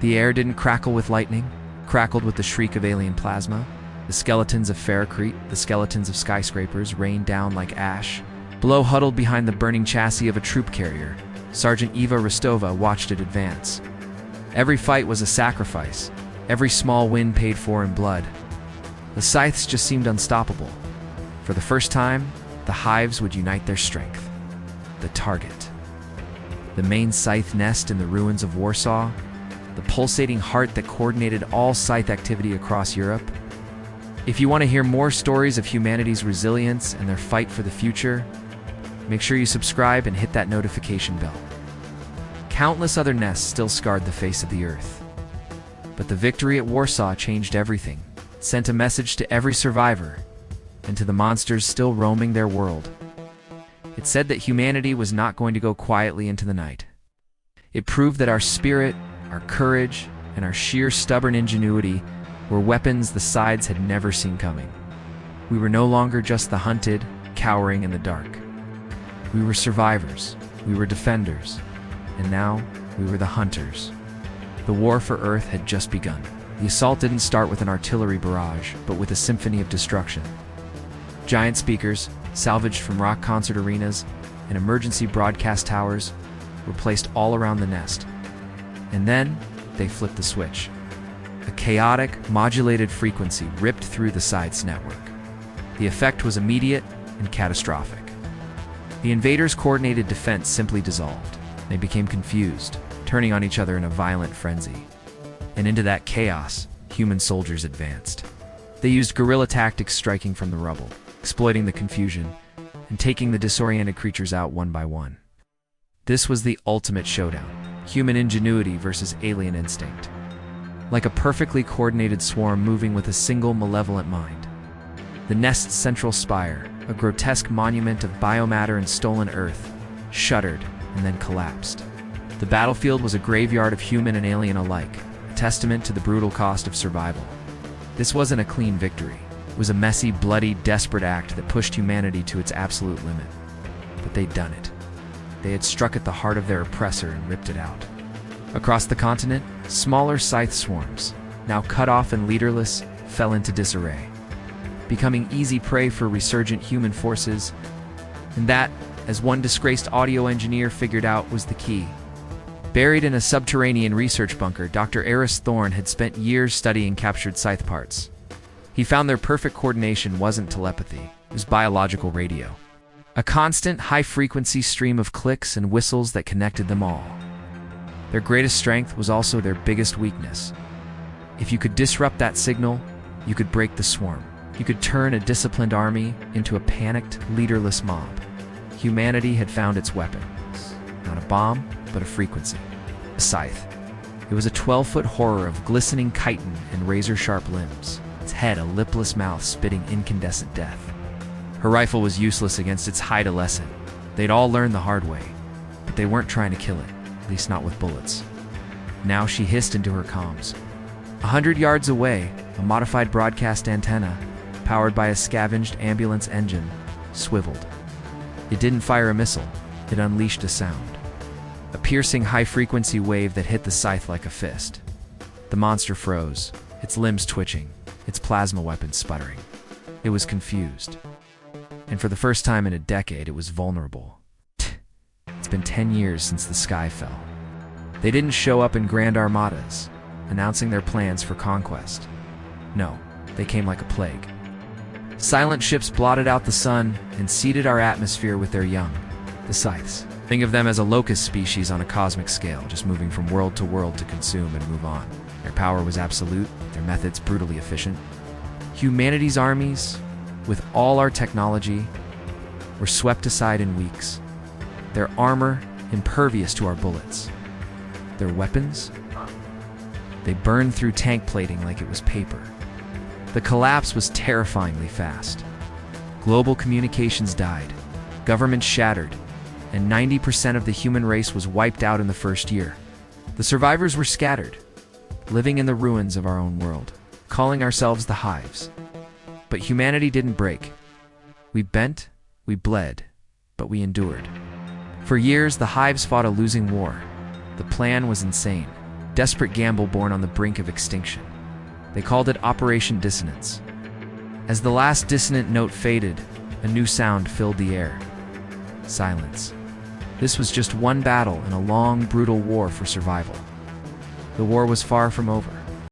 The air didn't crackle with lightning, crackled with the shriek of alien plasma. The skeletons of Ferrocrete, the skeletons of skyscrapers, rained down like ash. Below, huddled behind the burning chassis of a troop carrier, Sergeant Eva Rostova watched it advance. Every fight was a sacrifice, every small win paid for in blood. The scythes just seemed unstoppable. For the first time, the hives would unite their strength. The target. The main scythe nest in the ruins of Warsaw, the pulsating heart that coordinated all scythe activity across Europe. If you want to hear more stories of humanity's resilience and their fight for the future, make sure you subscribe and hit that notification bell. Countless other nests still scarred the face of the earth. But the victory at Warsaw changed everything. It sent a message to every survivor and to the monsters still roaming their world. It said that humanity was not going to go quietly into the night. It proved that our spirit, our courage, and our sheer stubborn ingenuity were weapons the sides had never seen coming. We were no longer just the hunted, cowering in the dark. We were survivors, we were defenders, and now we were the hunters. The war for Earth had just begun. The assault didn't start with an artillery barrage, but with a symphony of destruction. Giant speakers, salvaged from rock concert arenas, and emergency broadcast towers were placed all around the nest. And then, they flipped the switch. A chaotic, modulated frequency ripped through the side's network. The effect was immediate and catastrophic. The invaders' coordinated defense simply dissolved. They became confused, turning on each other in a violent frenzy. And into that chaos, human soldiers advanced. They used guerrilla tactics, striking from the rubble, exploiting the confusion, and taking the disoriented creatures out one by one. This was the ultimate showdown. Human ingenuity versus alien instinct. Like a perfectly coordinated swarm moving with a single malevolent mind. The nest's central spire, a grotesque monument of biomatter and stolen earth, shuddered and then collapsed. The battlefield was a graveyard of human and alien alike, a testament to the brutal cost of survival. This wasn't a clean victory. It was a messy, bloody, desperate act that pushed humanity to its absolute limit. But they'd done it. They had struck at the heart of their oppressor and ripped it out. Across the continent, smaller scythe swarms, now cut off and leaderless, fell into disarray, becoming easy prey for resurgent human forces. And that, as one disgraced audio engineer figured out, was the key. Buried in a subterranean research bunker, Dr. Eris Thorne had spent years studying captured scythe parts. He found their perfect coordination wasn't telepathy, it was biological radio. A constant, high-frequency stream of clicks and whistles that connected them all. Their greatest strength was also their biggest weakness. If you could disrupt that signal, you could break the swarm. You could turn a disciplined army into a panicked, leaderless mob. Humanity had found its weapon. Not a bomb, but a frequency. A scythe. It was a 12-foot horror of glistening chitin and razor-sharp limbs. Its head a lipless mouth spitting incandescent death. Her rifle was useless against its adolescent. They'd all learned the hard way, but they weren't trying to kill it, at least not with bullets. Now she hissed into her comms. 100 yards away, a modified broadcast antenna, powered by a scavenged ambulance engine, swiveled. It didn't fire a missile, it unleashed a sound. A piercing high-frequency wave that hit the scythe like a fist. The monster froze, its limbs twitching, its plasma weapon sputtering. It was confused. And for the first time in a decade, it was vulnerable. It's been 10 years since the sky fell. They didn't show up in grand armadas, announcing their plans for conquest. No, they came like a plague. Silent ships blotted out the sun and seeded our atmosphere with their young, the scythes. Think of them as a locust species on a cosmic scale, just moving from world to world to consume and move on. Their power was absolute, their methods brutally efficient. Humanity's armies, with all our technology, were swept aside in weeks. Their armor impervious to our bullets. Their weapons? They burned through tank plating like it was paper. The collapse was terrifyingly fast. Global communications died, governments shattered, and 90% of the human race was wiped out in the first year. The survivors were scattered, living in the ruins of our own world, calling ourselves the Hives. But humanity didn't break. We bent, we bled, but we endured. For years, the Hives fought a losing war. The plan was insane. desperate gamble born on the brink of extinction. They called it Operation Dissonance. As the last dissonant note faded, a new sound filled the air. Silence. This was just one battle in a long, brutal war for survival. The war was far from over.